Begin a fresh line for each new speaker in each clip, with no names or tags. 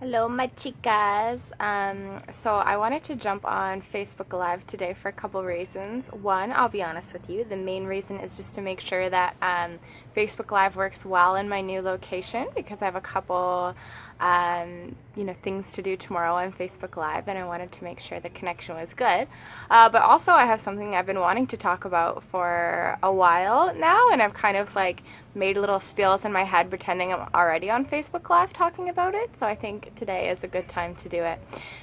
Hello, my chicas. So I wanted to jump on Facebook Live today for a couple reasons. One, I'll be honest with you, the main reason is just to make sure that Facebook Live works well in my new location because I have a couple, things to do tomorrow on Facebook Live, and I wanted to make sure the connection was good. But also, I have something I've been wanting to talk about for a while now, and I've kind of like made little spills in my head pretending I'm already on Facebook Live talking about it. So I think today is a good time to do it.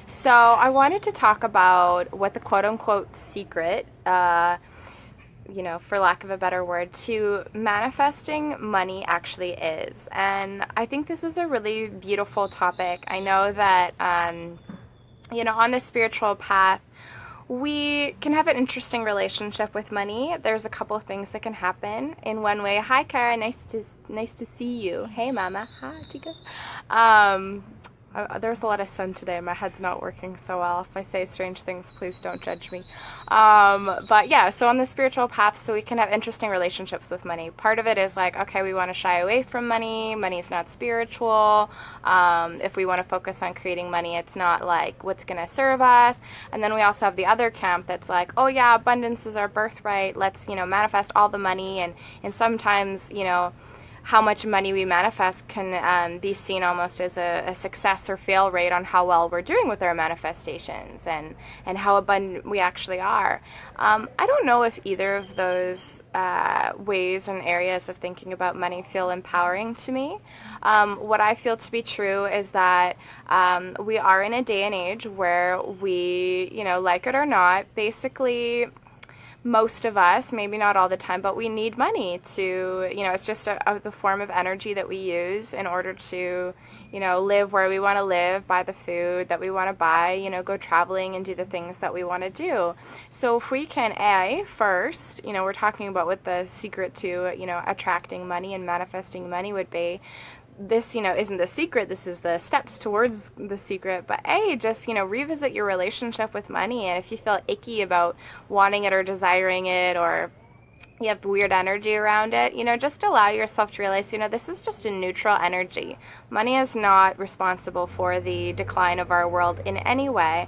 So I wanted to talk about what the quote unquote secret, for lack of a better word, to manifesting money actually is. And I think this is a really beautiful topic. I know that, on the spiritual path, we can have an interesting relationship with money. There's a couple of things that can happen. In one way, hi Kara, nice to see you. Hey Mama, hi chicas. There's a lot of sun today. My head's not working so well. If I say strange things, please don't judge me. But yeah, so on the spiritual path, so we can have interesting relationships with money. Part of it is like, okay, we want to shy away from money. Money is not spiritual. If we want to focus on creating money, it's not like what's going to serve us. And then we also have the other camp that's like, oh yeah, abundance is our birthright. Let's, manifest all the money. And sometimes, how much money we manifest can be seen almost as a success or fail rate on how well we're doing with our manifestations and how abundant we actually are. I don't know if either of those ways and areas of thinking about money feel empowering to me. What I feel to be true is that we are in a day and age where we, like it or not, basically most of us, maybe not all the time, but we need money to, it's just the form of energy that we use in order to, live where we want to live, buy the food that we want to buy, go traveling and do the things that we want to do. So if we can, first, we're talking about what the secret to, attracting money and manifesting money would be. This, isn't the secret. This is the steps towards the secret. But just, revisit your relationship with money. And if you feel icky about wanting it or desiring it, or you have weird energy around it, just allow yourself to realize, this is just a neutral energy. Money is not responsible for the decline of our world in any way.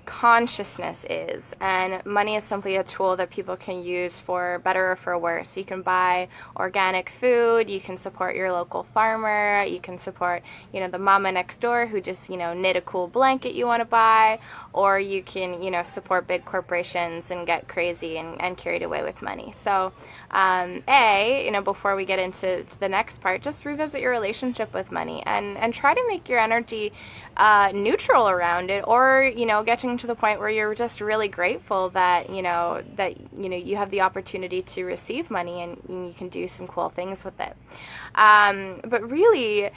Consciousness is, and money is simply a tool that people can use for better or for worse. You can buy organic food, you can support your local farmer, you can support, the mama next door who just, knit a cool blanket you want to buy, or you can, support big corporations and get crazy and carried away with money. So, before we get into the next part, just revisit your relationship with money and try to make your energy neutral around it, or getting to the point where you're just really grateful that you have the opportunity to receive money and you can do some cool things with it. But really,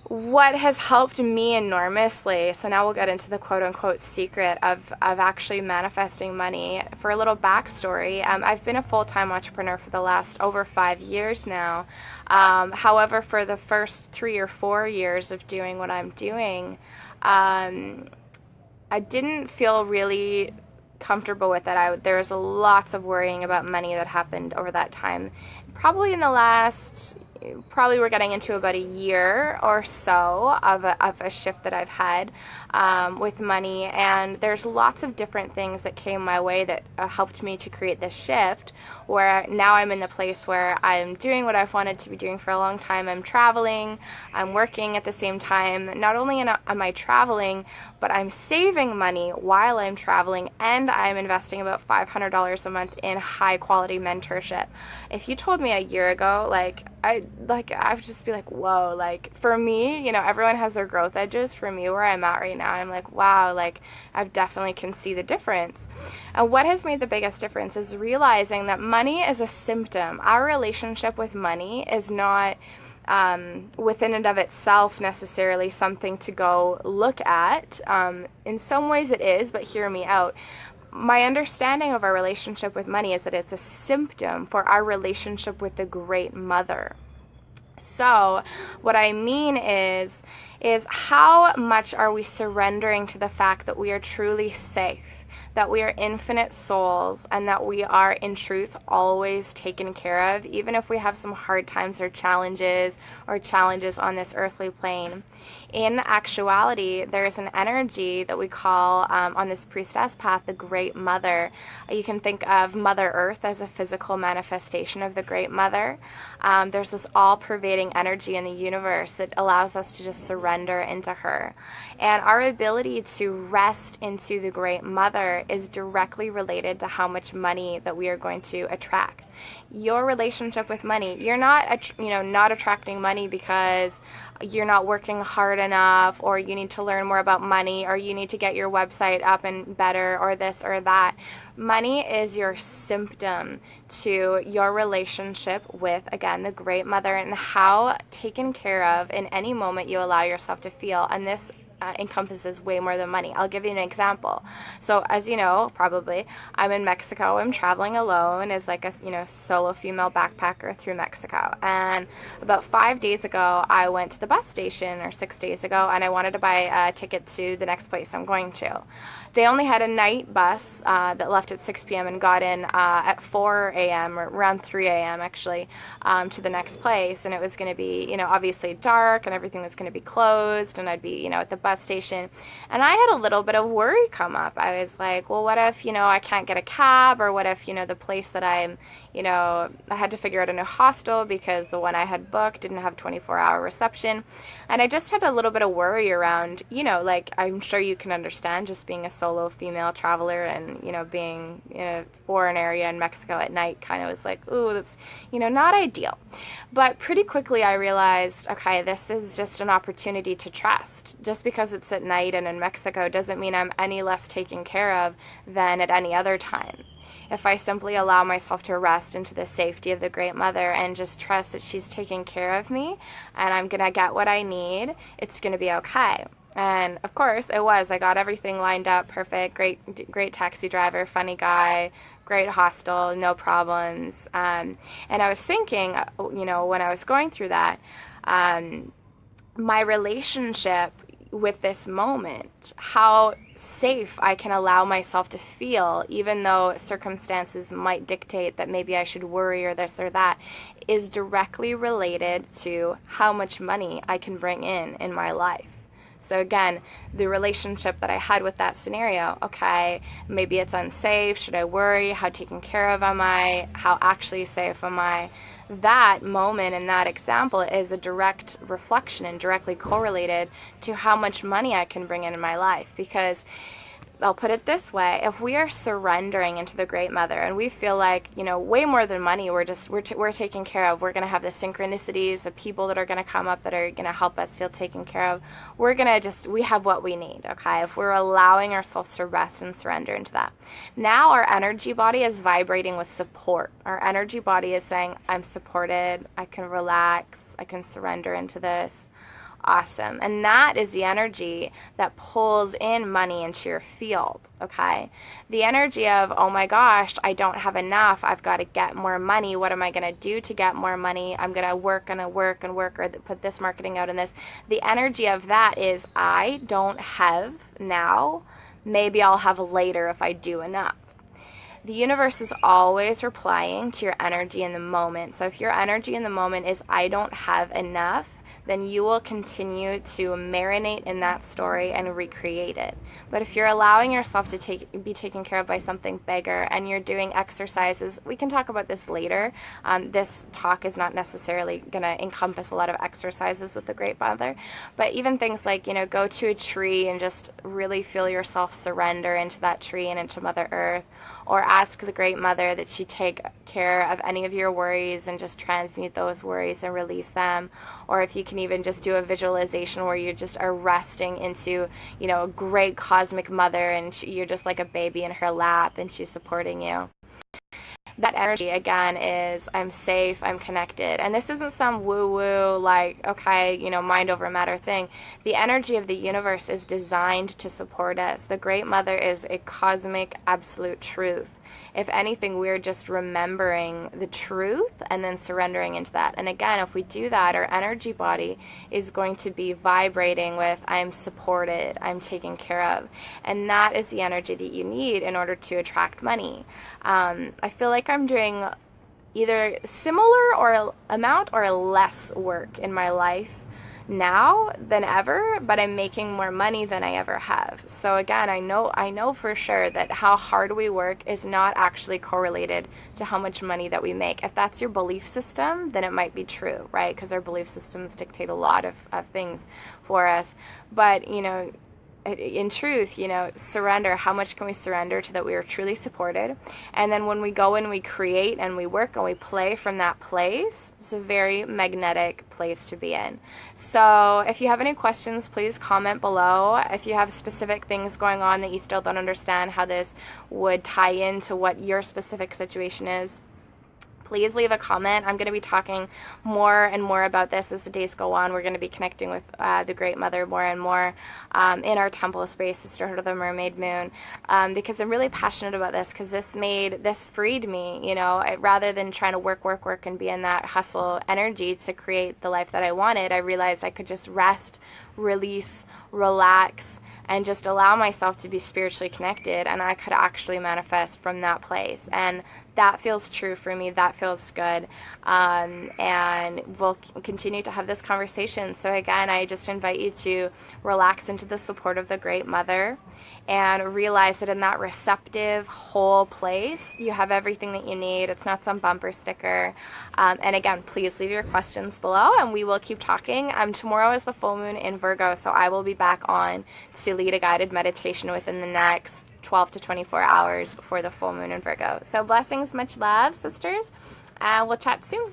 what has helped me enormously, so now we'll get into the quote-unquote secret of actually manifesting money. For a little backstory, I've been a full-time entrepreneur for the last over 5 years now. However, for the first 3 or 4 years of doing what I'm doing, I didn't feel really comfortable with it. There was lots of worrying about money that happened over that time. Probably we're getting into about a year or so of a shift that I've had with money, and there's lots of different things that came my way that helped me to create this shift, where now I'm in the place where I'm doing what I've wanted to be doing for a long time. I'm traveling, I'm working at the same time. Not only am I traveling, but I'm saving money while I'm traveling, and I'm investing about $500 a month in high quality mentorship. If you told me a year ago, I would just be like, whoa, for me, everyone has their growth edges. For me, where I'm at right now, I'm like, wow, I definitely can see the difference. And what has made the biggest difference is realizing that money is a symptom. Our relationship with money is not within and of itself necessarily something to go look at. In some ways it is, but hear me out. My understanding of our relationship with money is that it's a symptom for our relationship with the Great Mother. So what I mean is how much are we surrendering to the fact that we are truly safe, that we are infinite souls, and that we are in truth always taken care of, even if we have some hard times or challenges on this earthly plane. In actuality, there's an energy that we call, on this priestess path, the Great Mother. You can think of Mother Earth as a physical manifestation of the Great Mother. There's this all-pervading energy in the universe that allows us to just surrender into her. And our ability to rest into the Great Mother is directly related to how much money that we are going to attract. Your relationship with money, you're not, not attracting money because you're not working hard enough, or you need to learn more about money, or you need to get your website up and better, or this or that. Money is your symptom to your relationship with, again, the Great Mother, and how taken care of in any moment you allow yourself to feel. And this encompasses way more than money. I'll give you an example. So, as you know, probably, I'm in Mexico. I'm traveling alone as like a solo female backpacker through Mexico. And about 5 days ago, I went to the bus station, or 6 days ago, and I wanted to buy a ticket to the next place I'm going to. They only had a night bus that left at 6 p.m. and got in at 4 a.m. or around 3 a.m. actually, to the next place. And it was going to be, obviously dark, and everything was going to be closed, and I'd be, at the bus station. And I had a little bit of worry come up. I was like, well, what if, I can't get a cab, or what if, the place that I'm, I had to figure out a new hostel because the one I had booked didn't have 24-hour reception. And I just had a little bit of worry around, like, I'm sure you can understand, just being a solo female traveler and, being in a foreign area in Mexico at night kind of was like, ooh, that's, not ideal. But pretty quickly I realized, okay, this is just an opportunity to trust. Just because it's at night and in Mexico doesn't mean I'm any less taken care of than at any other time. If I simply allow myself to rest into the safety of the Great Mother and just trust that she's taking care of me and I'm going to get what I need, it's going to be okay. And of course it was. I got everything lined up perfect. Great taxi driver, funny guy, great hostel, no problems. And I was thinking, when I was going through that, my relationship with this moment, how safe I can allow myself to feel, even though circumstances might dictate that maybe I should worry or this or that, is directly related to how much money I can bring in my life. So again, the relationship that I had with that scenario, okay, maybe it's unsafe, should I worry, how taken care of am I, how actually safe am I? That moment and that example is a direct reflection and directly correlated to how much money I can bring in my life. Because I'll put it this way, if we are surrendering into the Great Mother and we feel like, way more than money, we're taken care of, we're going to have the synchronicities, the people that are going to come up that are going to help us feel taken care of, we have what we need, okay? If we're allowing ourselves to rest and surrender into that. Now our energy body is vibrating with support. Our energy body is saying, I'm supported, I can relax, I can surrender into this. Awesome. And that is the energy that pulls in money into your field, okay? The energy of, oh my gosh, I don't have enough, I've got to get more money, what am I going to do to get more money, I'm going to work, or put this marketing out in this. The energy of that is, I don't have now, maybe I'll have later if I do enough. The universe is always replying to your energy in the moment. So if your energy in the moment is, I don't have enough, then you will continue to marinate in that story and recreate it. But if you're allowing yourself to be taken care of by something bigger, and you're doing exercises, we can talk about this later. This talk is not necessarily going to encompass a lot of exercises with the Great Mother, but even things like, go to a tree and just really feel yourself surrender into that tree and into Mother Earth, or ask the Great Mother that she take care of any of your worries and just transmute those worries and release them. Or if you can even just do a visualization where you just are resting into, a great cosmic mother, and you're just like a baby in her lap and she's supporting you. That energy, again, is, I'm safe, I'm connected. And this isn't some woo-woo, like, okay, mind over matter thing. The energy of the universe is designed to support us. The Great Mother is a cosmic absolute truth. If anything, we're just remembering the truth and then surrendering into that. And again, if we do that, our energy body is going to be vibrating with, I'm supported, I'm taken care of. And that is the energy that you need in order to attract money. I feel like I'm doing either similar or amount or less work in my life now than ever, but I'm making more money than I ever have. So again, I know for sure that how hard we work is not actually correlated to how much money that we make. If that's your belief system, then it might be true, right? Because our belief systems dictate a lot of things for us. But, you know, in truth, you know, surrender. How much can we surrender to that we are truly supported? And then when we go and we create and we work and we play from that place, it's a very magnetic place to be in. So if you have any questions, please comment below. If you have specific things going on that you still don't understand how this would tie into what your specific situation is, please leave a comment. I'm going to be talking more and more about this as the days go on. We're going to be connecting with the Great Mother more and more in our temple space, Sisterhood of the Mermaid Moon, because I'm really passionate about this, because this freed me, you know, rather than trying to work and be in that hustle energy to create the life that I wanted. I realized I could just rest, release, relax, and just allow myself to be spiritually connected, and I could actually manifest from that place. And that feels true for me. That feels good. And we'll continue to have this conversation. So again, I just invite you to relax into the support of the Great Mother and realize that in that receptive, whole place, you have everything that you need. It's not some bumper sticker. And again, please leave your questions below and we will keep talking. Tomorrow is the full moon in Virgo, so I will be back on to lead a guided meditation within the next 12 to 24 hours for the full moon in Virgo. So blessings, much love, sisters, and we'll chat soon.